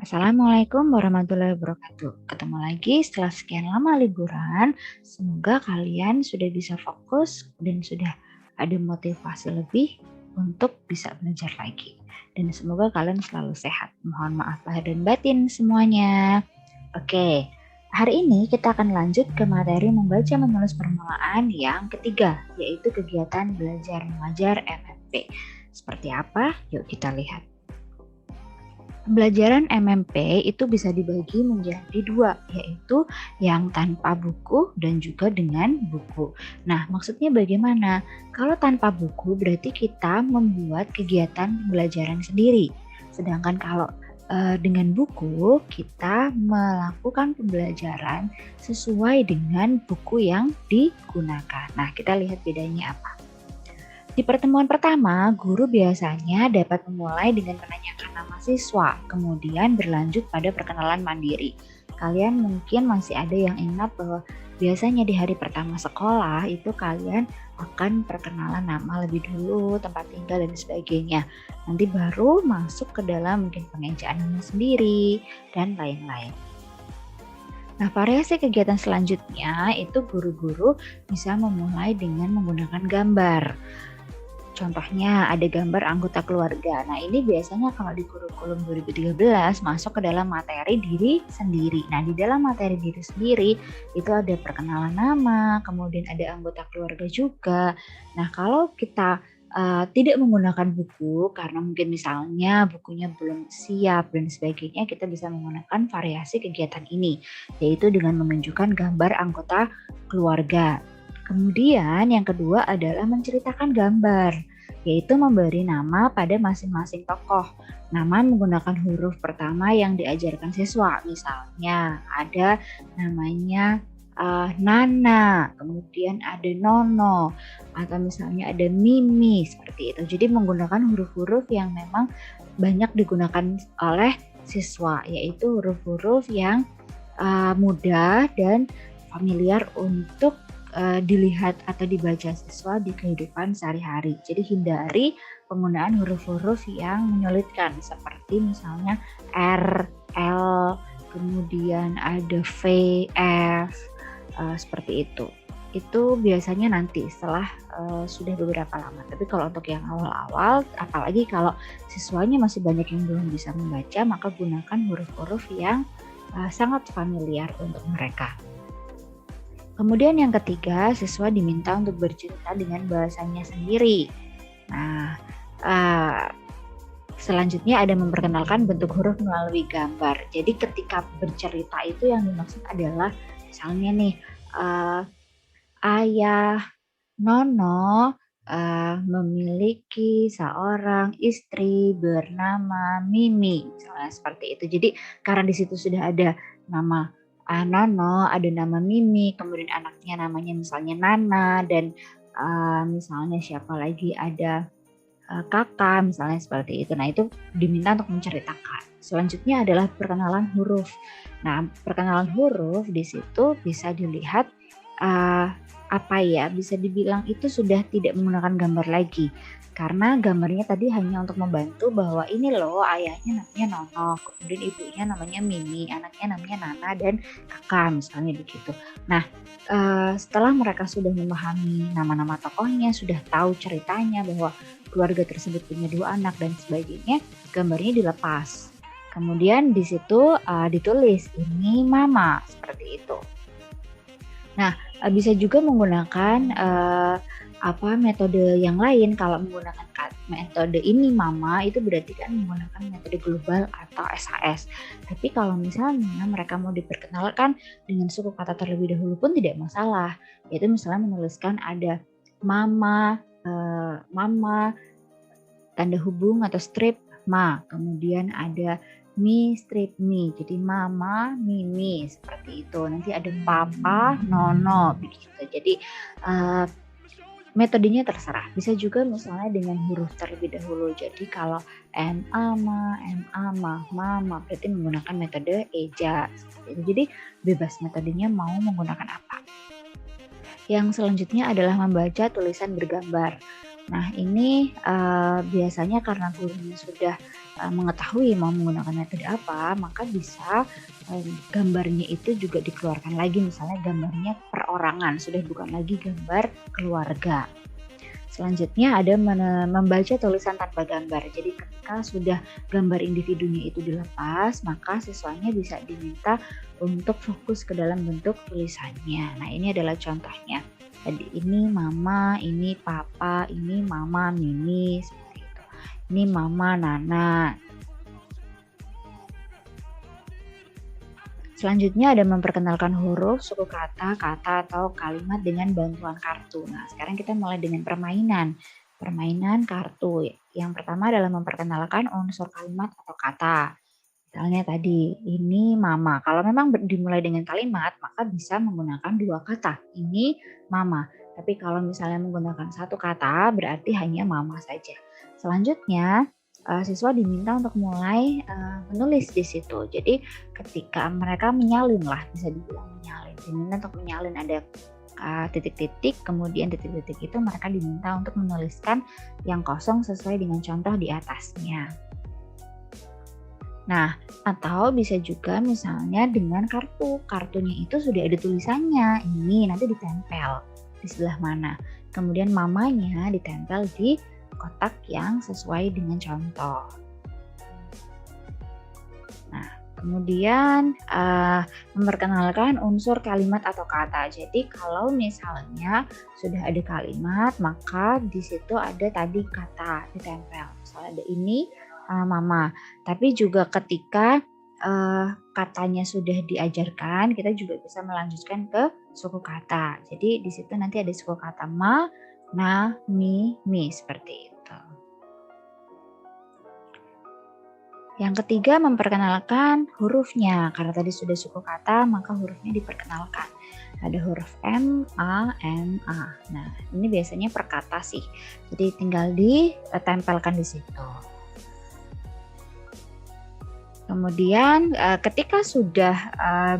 Assalamualaikum warahmatullahi wabarakatuh. Ketemu lagi setelah sekian lama liburan. Semoga kalian sudah bisa fokus dan sudah ada motivasi lebih untuk bisa belajar lagi. Dan semoga kalian selalu sehat. Mohon maaf lahir dan batin semuanya. Oke, hari ini kita akan lanjut ke materi membaca menulis permulaan yang ketiga, yaitu kegiatan belajar mengajar MMP. Seperti apa? Yuk kita lihat. Pembelajaran MMP itu bisa dibagi menjadi dua, yaitu yang tanpa buku dan juga dengan buku. Nah, maksudnya bagaimana? Kalau tanpa buku berarti kita membuat kegiatan pembelajaran sendiri. Sedangkan kalau dengan buku, kita melakukan pembelajaran sesuai dengan buku yang digunakan. Nah, kita lihat bedanya apa. Di pertemuan pertama, guru biasanya dapat memulai dengan menanyakan nama siswa, kemudian berlanjut pada perkenalan mandiri. Kalian mungkin masih ada yang ingat bahwa biasanya di hari pertama sekolah itu kalian akan perkenalan nama lebih dulu, tempat tinggal dan sebagainya. Nanti baru masuk ke dalam mungkin pengejaan nama sendiri dan lain-lain. Nah, variasi kegiatan selanjutnya itu guru-guru bisa memulai dengan menggunakan gambar. Contohnya ada gambar anggota keluarga. Nah, ini biasanya kalau di kurikulum 2013 masuk ke dalam materi diri sendiri. Nah, di dalam materi diri sendiri itu ada perkenalan nama, kemudian ada anggota keluarga juga. Nah, kalau kita tidak menggunakan buku karena mungkin misalnya bukunya belum siap dan sebagainya, kita bisa menggunakan variasi kegiatan ini, yaitu dengan menunjukkan gambar anggota keluarga. Kemudian yang kedua adalah menceritakan gambar, yaitu memberi nama pada masing-masing tokoh. Nama menggunakan huruf pertama yang diajarkan siswa. Misalnya ada namanya Nana, kemudian ada Nono, atau misalnya ada Mimi, seperti itu. Jadi menggunakan huruf-huruf yang memang banyak digunakan oleh siswa, yaitu huruf-huruf yang mudah dan familiar untuk dilihat atau dibaca siswa di kehidupan sehari-hari. Jadi hindari penggunaan huruf-huruf yang menyulitkan seperti misalnya R, L, kemudian ada V, F, seperti itu. Itu biasanya nanti setelah sudah beberapa lama. Tapi kalau untuk yang awal-awal, apalagi kalau siswanya masih banyak yang belum bisa membaca, maka gunakan huruf-huruf yang sangat familiar untuk mereka. Kemudian yang ketiga, siswa diminta untuk bercerita dengan bahasanya sendiri. Nah, selanjutnya ada memperkenalkan bentuk huruf melalui gambar. Jadi ketika bercerita itu yang dimaksud adalah misalnya nih, ayah Nono memiliki seorang istri bernama Mimi, misalnya seperti itu. Jadi karena di situ sudah ada nama Nono, ada nama Mimi, kemudian anaknya namanya misalnya Nana, dan misalnya siapa lagi, ada kakak misalnya seperti itu. Nah, itu diminta untuk menceritakan. Selanjutnya adalah perkenalan huruf. Nah, perkenalan huruf di situ bisa dilihat bisa dibilang itu sudah tidak menggunakan gambar lagi, karena gambarnya tadi hanya untuk membantu bahwa ini loh ayahnya namanya Nono, kemudian ibunya namanya Mimi, anaknya namanya Nana, dan kakak misalnya begitu. Nah, setelah mereka sudah memahami nama-nama tokohnya, sudah tahu ceritanya bahwa keluarga tersebut punya 2 anak dan sebagainya, gambarnya dilepas. Kemudian di situ ditulis ini mama, seperti itu. Nah, bisa juga menggunakan metode yang lain. Kalau menggunakan metode ini mama, itu berarti kan menggunakan metode global atau SAS. Tapi kalau misalnya mereka mau diperkenalkan dengan suku kata terlebih dahulu pun tidak masalah. Yaitu misalnya menuliskan ada mama, tanda hubung atau strip ma, kemudian ada mi strip mi, jadi mama, mimi, seperti itu. Nanti ada papa, nono, begitu. Jadi metodenya terserah. Bisa juga misalnya dengan huruf terlebih dahulu. Jadi kalau mama, mama, berarti menggunakan metode eja. Jadi bebas metodenya mau menggunakan apa. Yang selanjutnya adalah membaca tulisan bergambar. Nah, ini biasanya karena gurunya sudah mengetahui mau menggunakan metode apa, maka bisa gambarnya itu juga dikeluarkan lagi, misalnya gambarnya perorangan, sudah bukan lagi gambar keluarga. Selanjutnya ada membaca tulisan tanpa gambar. Jadi ketika sudah gambar individunya itu dilepas, maka siswanya bisa diminta untuk fokus ke dalam bentuk tulisannya. Nah, ini adalah contohnya. Tadi ini mama, ini papa, ini mama Mimi, seperti itu. Ini mama Nana. Selanjutnya ada memperkenalkan huruf, suku kata, atau kalimat dengan bantuan kartu. Nah, sekarang kita mulai dengan permainan. Permainan kartu. Yang pertama adalah memperkenalkan unsur kalimat atau kata. Misalnya tadi, ini mama. Kalau memang dimulai dengan kalimat, maka bisa menggunakan dua kata. Ini mama. Tapi kalau misalnya menggunakan satu kata, berarti hanya mama saja. Selanjutnya, siswa diminta untuk mulai menulis di situ. Jadi ketika mereka menyalin lah, bisa dibilang menyalin. Diminta untuk menyalin, ada titik-titik, kemudian titik-titik itu mereka diminta untuk menuliskan yang kosong sesuai dengan contoh di atasnya. Nah, atau bisa juga misalnya dengan kartu. Kartunya itu sudah ada tulisannya. Ini nanti ditempel di sebelah mana. Kemudian mamanya ditempel di kotak yang sesuai dengan contoh. Nah, kemudian memperkenalkan unsur kalimat atau kata. Jadi kalau misalnya sudah ada kalimat, maka di situ ada tadi kata ditempel. Misalnya ada ini mama. Tapi juga ketika katanya sudah diajarkan, kita juga bisa melanjutkan ke suku kata. Jadi di situ nanti ada suku kata ma, na, mi, seperti itu. Yang ketiga, memperkenalkan hurufnya. Karena tadi sudah suku kata, maka hurufnya diperkenalkan. Ada huruf M, A, N, A. Nah, ini biasanya per kata sih. Jadi tinggal ditempelkan di situ. Kemudian ketika sudah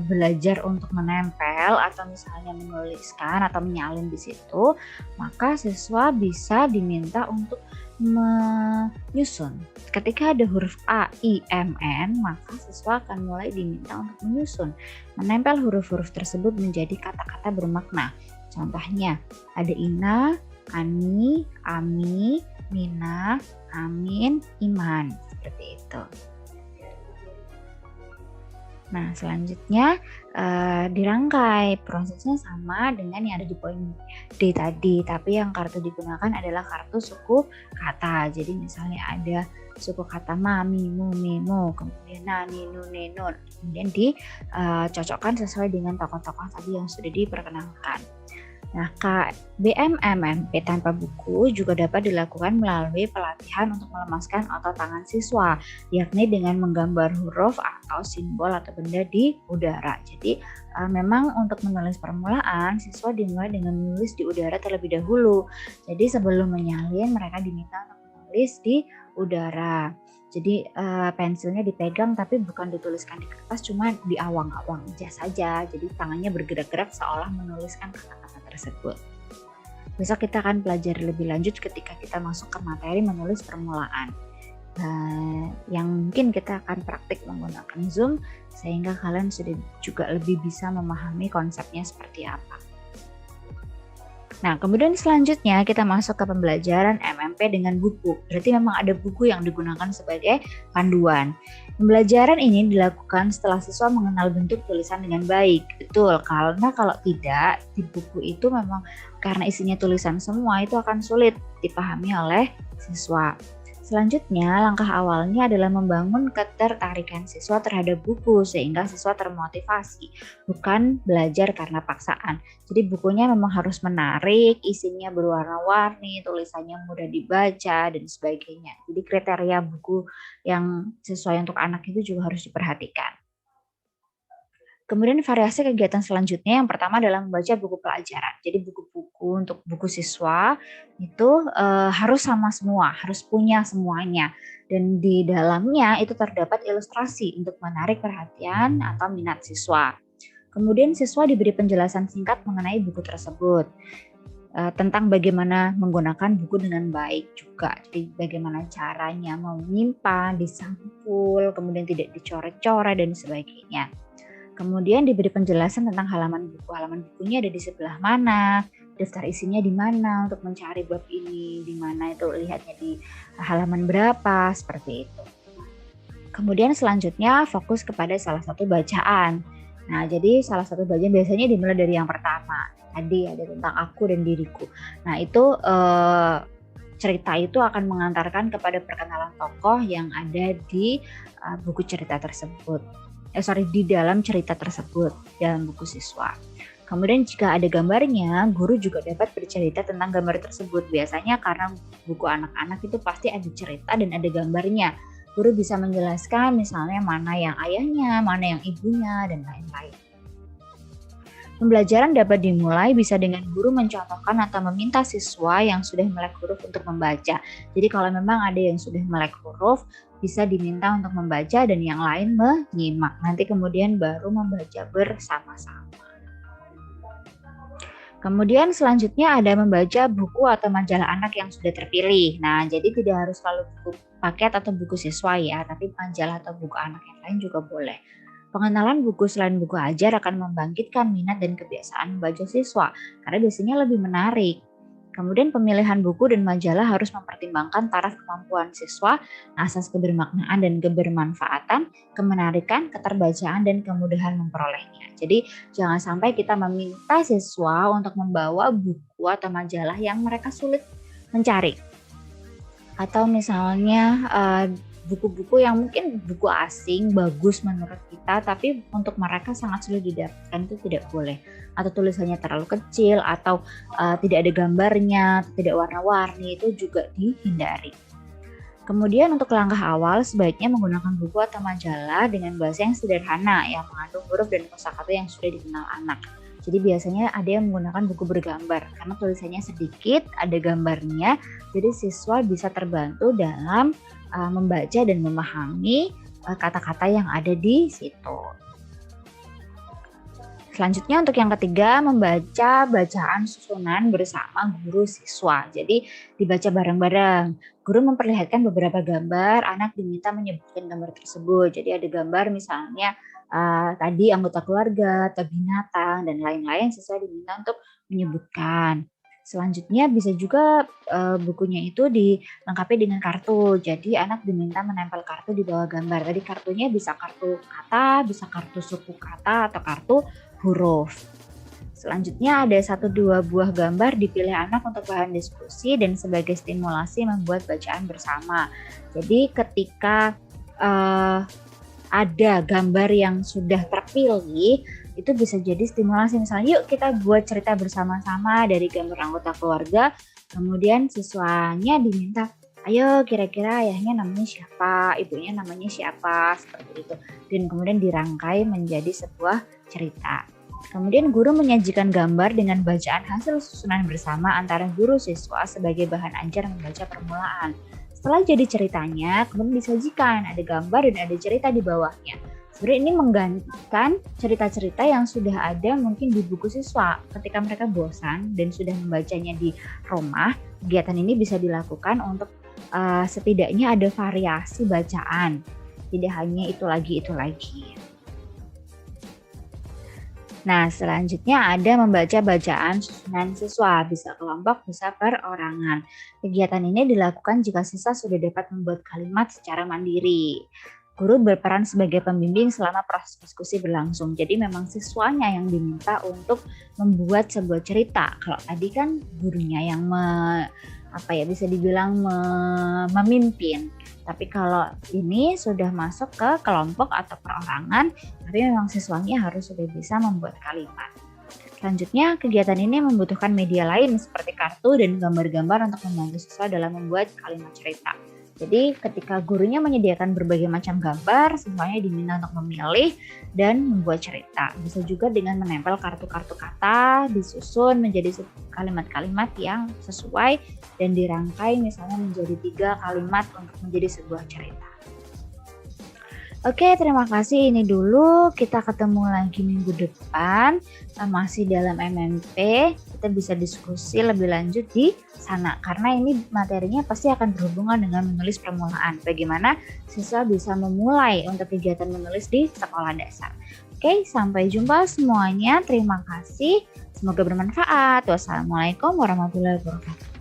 belajar untuk menempel atau misalnya menuliskan atau menyalin di situ, maka siswa bisa diminta untuk menyusun. Ketika ada huruf A, I, M, N, maka siswa akan mulai diminta untuk menyusun, menempel huruf-huruf tersebut menjadi kata-kata bermakna. Contohnya ada Ina, Ani, Ami, Mina, Amin, Iman, seperti itu. Nah, selanjutnya dirangkai, prosesnya sama dengan yang ada di poin D tadi, tapi yang kartu digunakan adalah kartu suku kata. Jadi misalnya ada suku kata mami, mu, memo, kemudian nani, nu, nenun, kemudian dicocokkan sesuai dengan tokoh-tokoh tadi yang sudah diperkenalkan. Nah, KBMMMP tanpa buku juga dapat dilakukan melalui pelatihan untuk melemaskan otot tangan siswa, yakni dengan menggambar huruf atau simbol atau benda di udara. Jadi memang untuk menulis permulaan, siswa dimulai dengan menulis di udara terlebih dahulu. Jadi sebelum menyalin, mereka diminta untuk menulis di udara. Jadi pensilnya dipegang tapi bukan dituliskan di kertas, cuma di awang-awang saja. Jadi tangannya bergerak-gerak seolah menuliskan kata-kata tersebut. Besok kita akan pelajari lebih lanjut ketika kita masuk ke materi menulis permulaan. Yang mungkin kita akan praktik menggunakan Zoom sehingga kalian sudah juga lebih bisa memahami konsepnya seperti apa. Nah, kemudian selanjutnya kita masuk ke pembelajaran MMP dengan buku. Berarti memang ada buku yang digunakan sebagai panduan. Pembelajaran ini dilakukan setelah siswa mengenal bentuk tulisan dengan baik. Betul, karena kalau tidak, di buku itu memang karena isinya tulisan semua, itu akan sulit dipahami oleh siswa. Selanjutnya, langkah awalnya adalah membangun ketertarikan siswa terhadap buku sehingga siswa termotivasi, bukan belajar karena paksaan. Jadi bukunya memang harus menarik, isinya berwarna-warni, tulisannya mudah dibaca, dan sebagainya. Jadi kriteria buku yang sesuai untuk anak itu juga harus diperhatikan. Kemudian variasi kegiatan selanjutnya yang pertama adalah membaca buku pelajaran. Jadi buku-buku untuk buku siswa itu harus sama semua, harus punya semuanya. Dan di dalamnya itu terdapat ilustrasi untuk menarik perhatian atau minat siswa. Kemudian siswa diberi penjelasan singkat mengenai buku tersebut. tentang bagaimana menggunakan buku dengan baik juga. Jadi bagaimana caranya menyimpan, disampul, kemudian tidak dicoret-coret dan sebagainya. Kemudian diberi penjelasan tentang halaman buku. Halaman bukunya ada di sebelah mana, daftar isinya di mana untuk mencari bab ini, di mana itu lihatnya di halaman berapa, seperti itu. Kemudian selanjutnya fokus kepada salah satu bacaan. Nah, jadi salah satu bacaan biasanya dimulai dari yang pertama. Tadi ada tentang aku dan diriku. Nah, itu cerita itu akan mengantarkan kepada perkenalan tokoh yang ada di buku cerita tersebut. Di dalam cerita tersebut, dalam buku siswa. Kemudian jika ada gambarnya, guru juga dapat bercerita tentang gambar tersebut. Biasanya karena buku anak-anak itu pasti ada cerita dan ada gambarnya. Guru bisa menjelaskan misalnya mana yang ayahnya, mana yang ibunya, dan lain-lain. Pembelajaran dapat dimulai bisa dengan guru mencontohkan atau meminta siswa yang sudah melek huruf untuk membaca. Jadi kalau memang ada yang sudah melek huruf, bisa diminta untuk membaca dan yang lain menyimak. Nanti kemudian baru membaca bersama-sama. Kemudian selanjutnya ada membaca buku atau majalah anak yang sudah terpilih. Nah, jadi tidak harus selalu buku paket atau buku siswa ya, tapi majalah atau buku anak yang lain juga boleh. Pengenalan buku selain buku ajar akan membangkitkan minat dan kebiasaan membaca siswa, karena biasanya lebih menarik. Kemudian pemilihan buku dan majalah harus mempertimbangkan taraf kemampuan siswa, asas kebermaknaan dan kebermanfaatan, kemenarikan, keterbacaan, dan kemudahan memperolehnya. Jadi jangan sampai kita meminta siswa untuk membawa buku atau majalah yang mereka sulit mencari. Atau misalnya buku-buku yang mungkin buku asing bagus menurut kita tapi untuk mereka sangat sulit didapatkan, itu tidak boleh. Atau tulisannya terlalu kecil atau tidak ada gambarnya, tidak warna-warni, itu juga dihindari. Kemudian untuk langkah awal sebaiknya menggunakan buku atau majalah dengan bahasa yang sederhana yang mengandung huruf dan kosakata yang sudah dikenal anak. Jadi biasanya ada yang menggunakan buku bergambar karena tulisannya sedikit, ada gambarnya, jadi siswa bisa terbantu dalam membaca dan memahami kata-kata yang ada di situ. Selanjutnya untuk yang ketiga, membaca bacaan susunan bersama guru siswa. Jadi dibaca bareng-bareng. Guru memperlihatkan beberapa gambar, anak diminta menyebutkan gambar tersebut. Jadi ada gambar misalnya tadi anggota keluarga, atau binatang, dan lain-lain, siswa diminta untuk menyebutkan. Selanjutnya bisa juga bukunya itu dilengkapi dengan kartu. Jadi anak diminta menempel kartu di bawah gambar. Tadi kartunya bisa kartu kata, bisa kartu suku kata, atau kartu huruf. Selanjutnya ada 1-2 buah gambar dipilih anak untuk bahan diskusi dan sebagai stimulasi membuat bacaan bersama. Jadi ketika ada gambar yang sudah terpilih, itu bisa jadi stimulasi, misalnya yuk kita buat cerita bersama-sama dari gambar anggota keluarga, kemudian siswanya diminta ayo kira-kira ayahnya namanya siapa, ibunya namanya siapa, seperti itu, dan kemudian dirangkai menjadi sebuah cerita. Kemudian guru menyajikan gambar dengan bacaan hasil susunan bersama antara guru siswa sebagai bahan ajar membaca permulaan. Setelah jadi ceritanya, kemudian disajikan ada gambar dan ada cerita di bawahnya. Sebenarnya ini menggantikan cerita-cerita yang sudah ada mungkin di buku siswa. Ketika mereka bosan dan sudah membacanya di rumah, kegiatan ini bisa dilakukan untuk setidaknya ada variasi bacaan. Tidak hanya itu lagi, itu lagi. Nah, selanjutnya ada membaca bacaan susunan siswa, bisa kelompok, bisa perorangan. Kegiatan ini dilakukan jika siswa sudah dapat membuat kalimat secara mandiri. Guru berperan sebagai pembimbing selama proses diskusi berlangsung. Jadi memang siswanya yang diminta untuk membuat sebuah cerita. Kalau tadi kan gurunya yang bisa dibilang memimpin. Tapi kalau ini sudah masuk ke kelompok atau perorangan, tapi memang siswanya harus sudah bisa membuat kalimat. Selanjutnya, kegiatan ini membutuhkan media lain seperti kartu dan gambar-gambar untuk membantu siswa dalam membuat kalimat cerita. Jadi ketika gurunya menyediakan berbagai macam gambar, siswanya diminta untuk memilih dan membuat cerita. Bisa juga dengan menempel kartu-kartu kata, disusun menjadi kalimat-kalimat yang sesuai dan dirangkai misalnya menjadi 3 kalimat untuk menjadi sebuah cerita. Oke, terima kasih. Ini dulu, kita ketemu lagi minggu depan. Masih dalam MMP, kita bisa diskusi lebih lanjut di sana. Karena ini materinya pasti akan berhubungan dengan menulis permulaan. Bagaimana siswa bisa memulai untuk kegiatan menulis di sekolah dasar. Oke, sampai jumpa semuanya. Terima kasih. Semoga bermanfaat. Wassalamualaikum warahmatullahi wabarakatuh.